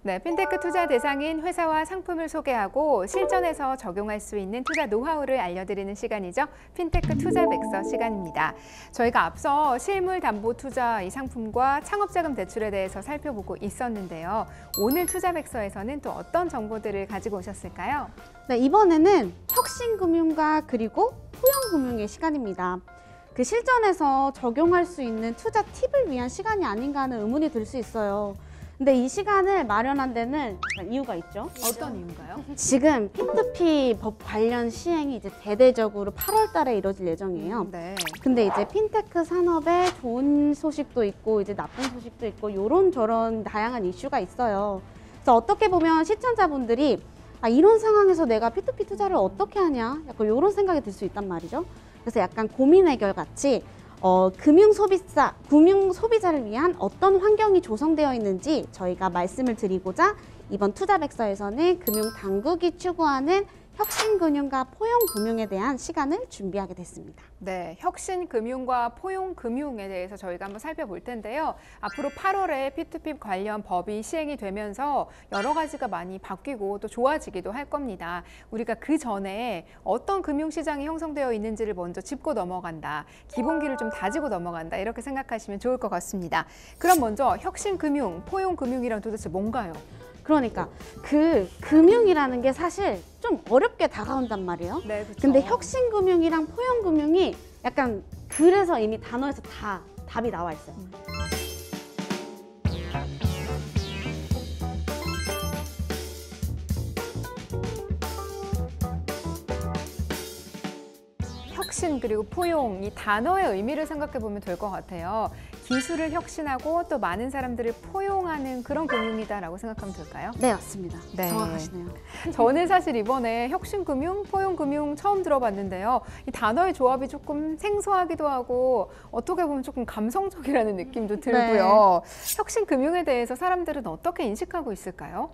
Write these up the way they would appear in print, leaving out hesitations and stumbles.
네, 핀테크 투자 대상인 회사와 상품을 소개하고 실전에서 적용할 수 있는 투자 노하우를 알려드리는 시간이죠. 핀테크 투자 백서 시간입니다. 저희가 앞서 실물 담보 투자 이 상품과 창업자금 대출에 대해서 살펴보고 있었는데요. 오늘 투자 백서에서는 또 어떤 정보들을 가지고 오셨을까요? 네, 이번에는 혁신금융과 그리고 포용금융의 시간입니다. 그 실전에서 적용할 수 있는 투자 팁을 위한 시간이 아닌가 하는 의문이 들 수 있어요. 근데 이 시간을 마련한 데는 이유가 있죠. 어떤 이유인가요? 지금 P2P 법 관련 시행이 이제 대대적으로 8월 달에 이뤄질 예정이에요. 네. 근데 이제 핀테크 산업에 좋은 소식도 있고 이제 나쁜 소식도 있고 요런 저런 다양한 이슈가 있어요. 그래서 어떻게 보면 시청자분들이 이런 상황에서 내가 P2P 투자를 어떻게 하냐? 약간 요런 생각이 들 수 있단 말이죠. 그래서 약간 고민 해결 같이 금융 소비자를 위한 어떤 환경이 조성되어 있는지 저희가 말씀을 드리고자 이번 투자 백서에서는 금융 당국이 추구하는 혁신금융과 포용금융에 대한 시간을 준비하게 됐습니다. 네, 혁신금융과 포용금융에 대해서 저희가 한번 살펴볼 텐데요. 앞으로 8월에 P2P 관련 법이 시행이 되면서 여러 가지가 많이 바뀌고 또 좋아지기도 할 겁니다. 우리가 그 전에 어떤 금융시장이 형성되어 있는지를 먼저 짚고 넘어간다. 기본기를 좀 다지고 넘어간다. 이렇게 생각하시면 좋을 것 같습니다. 그럼 먼저 혁신금융, 포용금융이란 도대체 뭔가요? 그러니까 그 금융이라는 게 사실 좀 어렵게 다가온단 말이에요. 네, 그렇죠. 근데 혁신금융이랑 포용금융이 약간 그래서 이미 단어에서 다 답이 나와 있어요. 혁신 그리고 포용 이 단어의 의미를 생각해 보면 될 것 같아요. 기술을 혁신하고 또 많은 사람들을 포용하는 그런 금융이다라고 생각하면 될까요? 네, 맞습니다. 네. 정확하시네요. 저는 사실 이번에 혁신금융, 포용금융 처음 들어봤는데요. 이 단어의 조합이 조금 생소하기도 하고 어떻게 보면 조금 감성적이라는 느낌도 들고요. 혁신금융에 대해서 사람들은 어떻게 인식하고 있을까요?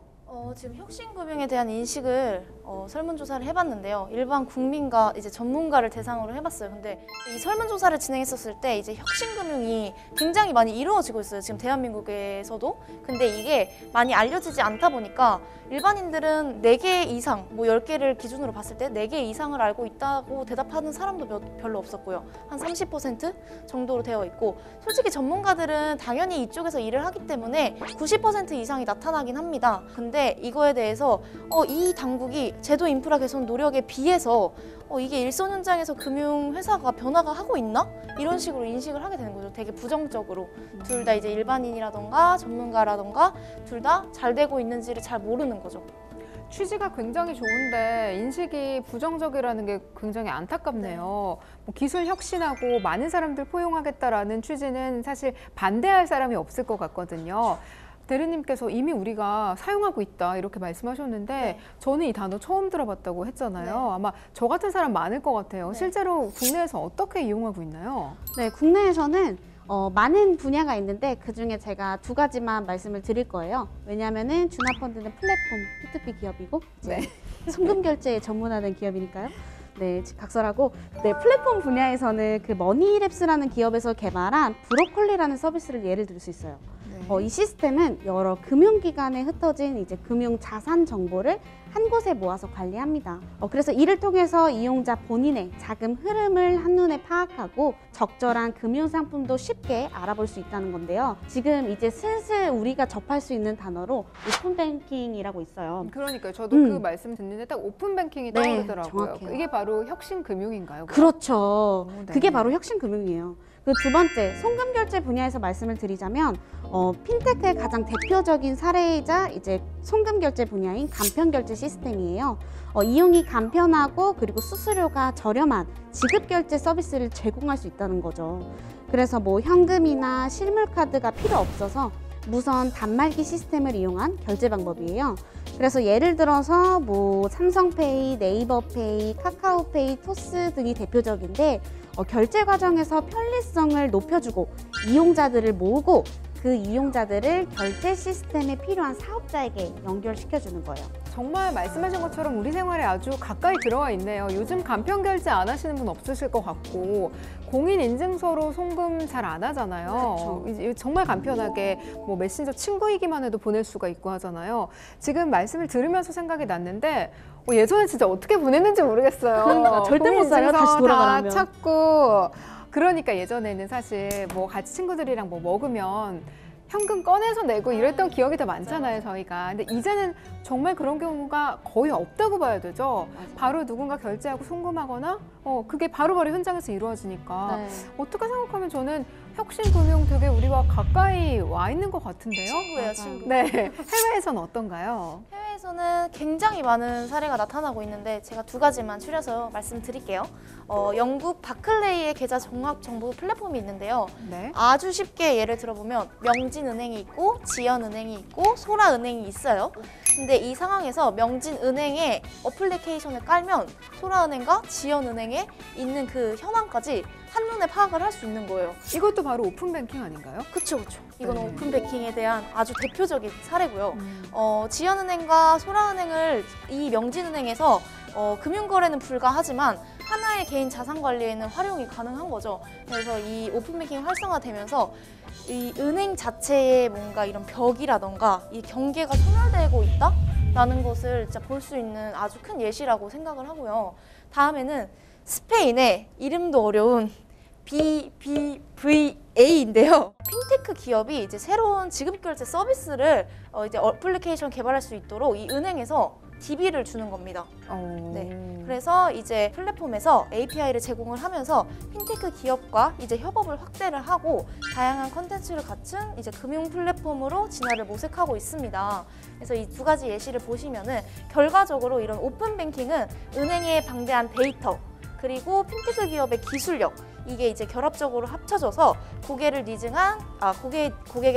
지금 혁신금융에 대한 인식을 설문조사를 해봤는데요. 일반 국민과 이제 전문가를 대상으로 해봤어요. 근데 이 설문조사를 진행했었을 때 이제 혁신금융이 굉장히 많이 이루어지고 있어요. 지금 대한민국에서도. 근데 이게 많이 알려지지 않다 보니까 일반인들은 4개 이상, 뭐 10개를 기준으로 봤을 때 4개 이상을 알고 있다고 대답하는 사람도 별로 없었고요. 한 30% 정도로 되어 있고 솔직히 전문가들은 당연히 이쪽에서 일을 하기 때문에 90% 이상이 나타나긴 합니다. 근데 이거에 대해서 이 당국이 제도 인프라 개선 노력에 비해서 이게 일선 현장에서 금융회사가 변화가 하고 있나? 이런 식으로 인식을 하게 되는 거죠. 되게 부정적으로. 둘 다 이제 일반인이라던가 전문가라던가 둘 다 잘 되고 있는지를 잘 모르는 거죠. 취지가 굉장히 좋은데 인식이 부정적이라는 게 굉장히 안타깝네요. 뭐 기술 혁신하고 많은 사람들 포용하겠다라는 취지는 사실 반대할 사람이 없을 것 같거든요. 대리님께서 이미 우리가 사용하고 있다 이렇게 말씀하셨는데 네. 저는 이 단어 처음 들어봤다고 했잖아요. 네. 아마 저 같은 사람 많을 것 같아요. 네. 실제로 국내에서 어떻게 이용하고 있나요? 네, 국내에서는 많은 분야가 있는데 그중에 제가 2가지만 말씀을 드릴 거예요. 왜냐하면은 주나펀드는 플랫폼 P2P 기업이고 네. 송금 결제에 전문하는 기업이니까요. 네, 각설하고 플랫폼 분야에서는 그 머니랩스라는 기업에서 개발한 브로콜리라는 서비스를 예를 들 수 있어요. 이 시스템은 여러 금융기관에 흩어진 이제 금융 자산 정보를 한 곳에 모아서 관리합니다. 그래서 이를 통해서 이용자 본인의 자금 흐름을 한눈에 파악하고 적절한 금융 상품도 쉽게 알아볼 수 있다는 건데요. 지금 이제 슬슬 우리가 접할 수 있는 단어로 오픈뱅킹이라고 있어요. 그러니까요. 저도 그 말씀 듣는데 딱 오픈뱅킹이 네, 떠오르더라고요. 정확해요. 이게 바로 혁신금융인가요? 그렇죠. 네. 그게 바로 혁신금융이에요. 그 2번째, 송금결제 분야에서 말씀을 드리자면 핀테크의 가장 대표적인 사례이자 이제 송금결제 분야인 간편결제 시스템이에요. 이용이 간편하고 그리고 수수료가 저렴한 지급결제 서비스를 제공할 수 있다는 거죠. 그래서 뭐 현금이나 실물카드가 필요 없어서 무선 단말기 시스템을 이용한 결제 방법이에요. 그래서 예를 들어서 뭐 삼성페이, 네이버페이, 카카오페이, 토스 등이 대표적인데 결제 과정에서 편리성을 높여주고 이용자들을 모으고 그 그 이용자들을 결제 시스템에 필요한 사업자에게 연결시켜주는 거예요. 정말 말씀하신 것처럼 우리 생활에 아주 가까이 들어와 있네요. 요즘 간편 결제 안 하시는 분 없으실 것 같고 공인 인증서로 송금 잘 안 하잖아요. 이제 정말 간편하게 뭐 메신저 친구이기만 해도 보낼 수가 있고 하잖아요. 지금 말씀을 들으면서 생각이 났는데 예전에 진짜 어떻게 보냈는지 모르겠어요. 그러니까 절대 못 살아요, 다시 공인인증서 돌아가려면. 다 찾고 그러니까 예전에는 사실 뭐 같이 친구들이랑 뭐 먹으면 현금 꺼내서 내고 이랬던 기억이 더 많잖아요, 저희가. 근데 이제는 정말 그런 경우가 거의 없다고 봐야 되죠. 바로 누군가 결제하고 송금하거나 그게 바로바로 현장에서 이루어지니까 네. 어떻게 생각하면 저는 혁신금융 되게 우리와 가까이 와 있는 것 같은데요? 친구예요, 맞아요. 친구. 네, 해외에서는 어떤가요? 해외에서는 굉장히 많은 사례가 나타나고 있는데 제가 두 가지만 추려서 말씀드릴게요. 영국 바클레이의 계좌 종합 정보 플랫폼이 있는데요. 네. 아주 쉽게 예를 들어보면 명진은행이 있고 지연은행이 있고 소라은행이 있어요. 근데 이 상황에서 명진은행의 어플리케이션을 깔면 소라은행과 지연은행에 있는 그 현황까지 한눈에 파악을 할 수 있는 거예요. 이것도 바로 오픈뱅킹 아닌가요? 그쵸. 이건 네. 오픈뱅킹에 대한 아주 대표적인 사례고요. 지연은행과 소라은행을 이 명진은행에서 금융거래는 불가하지만 하나의 개인 자산 관리에는 활용이 가능한 거죠. 그래서 이 오픈뱅킹 활성화되면서 이 은행 자체의 뭔가 이런 벽이라던가 이 경계가 소멸되고 있다라는 것을 진짜 볼 수 있는 아주 큰 예시라고 생각을 하고요. 다음에는 스페인의 이름도 어려운 BBVA인데요. 핀테크 기업이 이제 새로운 지급결제 서비스를 이제 어플리케이션 개발할 수 있도록 이 은행에서 DB를 주는 겁니다. 네. 그래서 이제 플랫폼에서 API를 제공을 하면서 핀테크 기업과 이제 협업을 확대를 하고 다양한 컨텐츠를 갖춘 이제 금융 플랫폼으로 진화를 모색하고 있습니다. 그래서 이 두 가지 예시를 보시면은 결과적으로 이런 오픈 뱅킹은 은행의 방대한 데이터 그리고 핀테크 기업의 기술력 이게 이제 결합적으로 합쳐져서 고객의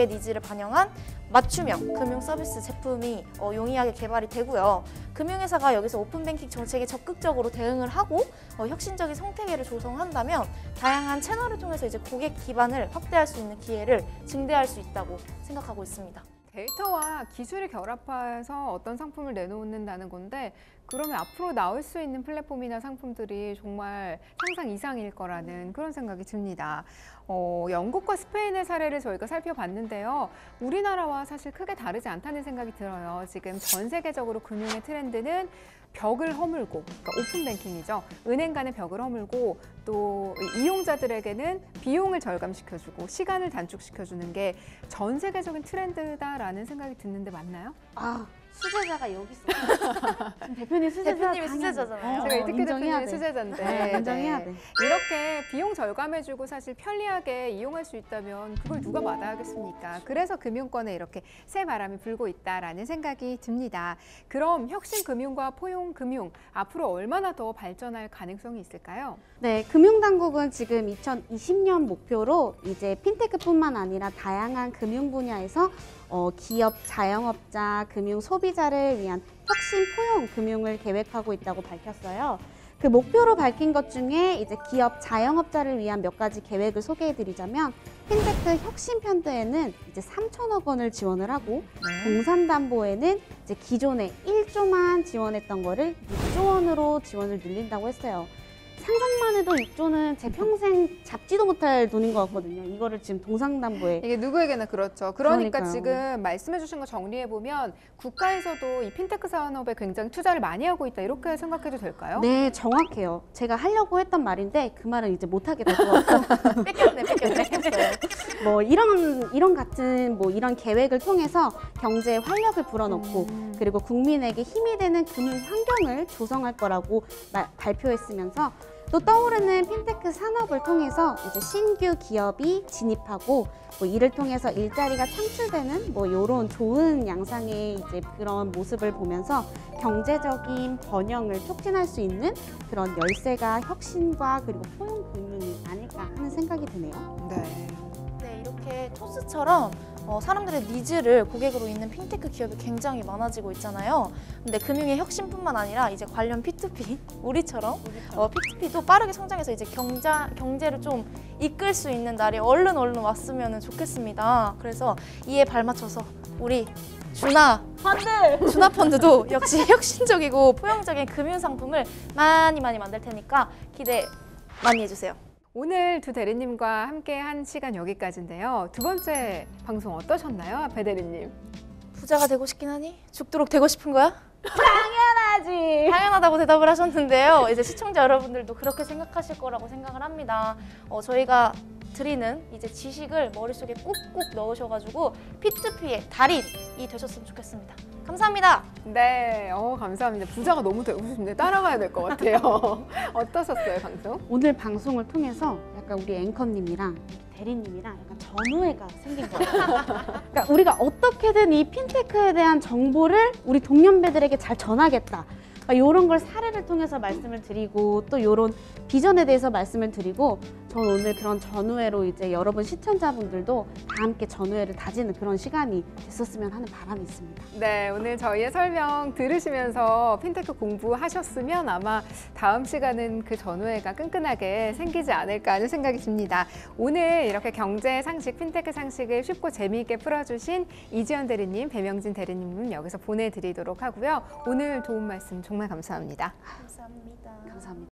니즈를 반영한 맞춤형 금융 서비스 제품이 용이하게 개발이 되고요. 금융회사가 여기서 오픈뱅킹 정책에 적극적으로 대응을 하고 혁신적인 생태계를 조성한다면 다양한 채널을 통해서 이제 고객 기반을 확대할 수 있는 기회를 증대할 수 있다고 생각하고 있습니다. 데이터와 기술을 결합해서 어떤 상품을 내놓는다는 건데 그러면 앞으로 나올 수 있는 플랫폼이나 상품들이 정말 상상 이상일 거라는 그런 생각이 듭니다. 영국과 스페인의 사례를 저희가 살펴봤는데요. 우리나라와 사실 크게 다르지 않다는 생각이 들어요. 지금 전 세계적으로 금융의 트렌드는 벽을 허물고, 그러니까 오픈뱅킹이죠. 은행 간의 벽을 허물고 또 이용자들에게는 비용을 절감시켜주고 시간을 단축시켜주는 게 전 세계적인 트렌드다라는 생각이 드는데 맞나요? 아, 수제자가 여기 있어요. 대표님 수제자 대표님이 당연히. 수제자잖아요. 제가 이특기 인정해야 대표님의 돼. 수제자인데 네, 인정해야 돼. 이렇게 비용 절감해주고 사실 편리하게 이용할 수 있다면 그걸 누가 마다하겠습니까? 그래서 금융권에 이렇게 새 바람이 불고 있다라는 생각이 듭니다. 그럼 혁신금융과 포용금융 앞으로 얼마나 더 발전할 가능성이 있을까요? 네, 금융당국은 지금 2020년 목표로 이제 핀테크뿐만 아니라 다양한 금융 분야에서 기업, 자영업자, 금융 소비자를 위한 혁신 포용 금융을 계획하고 있다고 밝혔어요. 그 목표로 밝힌 것 중에 이제 기업, 자영업자를 위한 몇 가지 계획을 소개해드리자면 핀테크 혁신 편드에는 이제 3천억 원을 지원을 하고 동산담보에는 이제 기존에 1조만 지원했던 거를 6조 원으로 지원을 늘린다고 했어요. 상상만 해도 6조는 제 평생 잡지도 못할 돈인 것 같거든요. 이거를 지금 동산담보에. 이게 누구에게나 그렇죠. 그러니까 그러니까요. 지금 말씀해 주신 거 정리해 보면 국가에서도 이 핀테크 산업에 굉장히 투자를 많이 하고 있다 이렇게 생각해도 될까요? 네, 정확해요. 제가 하려고 했던 말인데 그 말은 이제 못하게 될 것 같고 뺏겼어요. 뭐 이런 같은 뭐 이런 계획을 통해서 경제에 활력을 불어넣고 그리고 국민에게 힘이 되는 금융 환경을 조성할 거라고 발표했으면서 또 떠오르는 핀테크 산업을 통해서 이제 신규 기업이 진입하고 뭐 이를 통해서 일자리가 창출되는 뭐 이런 좋은 양상의 이제 그런 모습을 보면서 경제적인 번영을 촉진할 수 있는 그런 열쇠가 혁신과 그리고 포용 금융이 아닐까 하는 생각이 드네요. 네. 네, 이렇게 토스처럼 사람들의 니즈를 고객으로 있는 핀테크 기업이 굉장히 많아지고 있잖아요. 근데 금융의 혁신뿐만 아니라 이제 관련 P2P, 우리처럼 P2P도 빠르게 성장해서 이제 경제를 좀 이끌 수 있는 날이 얼른 왔으면 좋겠습니다. 그래서 이에 발맞춰서 우리 주나펀드도 역시 혁신적이고 포용적인 금융 상품을 많이 만들 테니까 기대 많이 해주세요. 오늘 두 대리님과 함께 한 시간 여기까지인데요. 두 번째 방송 어떠셨나요, 배 대리님? 부자가 되고 싶긴 하니? 죽도록 되고 싶은 거야? 당연하지. 당연하다고 대답을 하셨는데요. 이제 시청자 여러분들도 그렇게 생각하실 거라고 생각을 합니다. 저희가 드리는 이제 지식을 머릿속에 꾹꾹 넣으셔가지고 P2P의 달인이 되셨으면 좋겠습니다. 감사합니다. 네, 감사합니다. 부자가 너무 되고 싶은데 따라가야 될 것 같아요. 어떠셨어요, 방송? 오늘 방송을 통해서 약간 우리 앵커님이랑 대리님이랑 약간 전우애가 생긴 거예요. 그러니까 우리가 어떻게든 이 핀테크에 대한 정보를 우리 동년배들에게 잘 전하겠다. 이런 걸 사례를 통해서 말씀을 드리고 또 이런 비전에 대해서 말씀을 드리고 전 오늘 그런 전우회로 이제 여러분 시청자분들도 다 함께 전우회를 다지는 그런 시간이 됐었으면 하는 바람이 있습니다. 네, 오늘 저희의 설명 들으시면서 핀테크 공부하셨으면 아마 다음 시간은 그 전후회가 끈끈하게 생기지 않을까 하는 생각이 듭니다. 오늘 이렇게 경제 상식, 핀테크 상식을 쉽고 재미있게 풀어주신 이지연 대리님, 배명진 대리님은 여기서 보내드리도록 하고요. 오늘 도움 말씀 정말 감사합니다. 감사합니다. 감사합니다.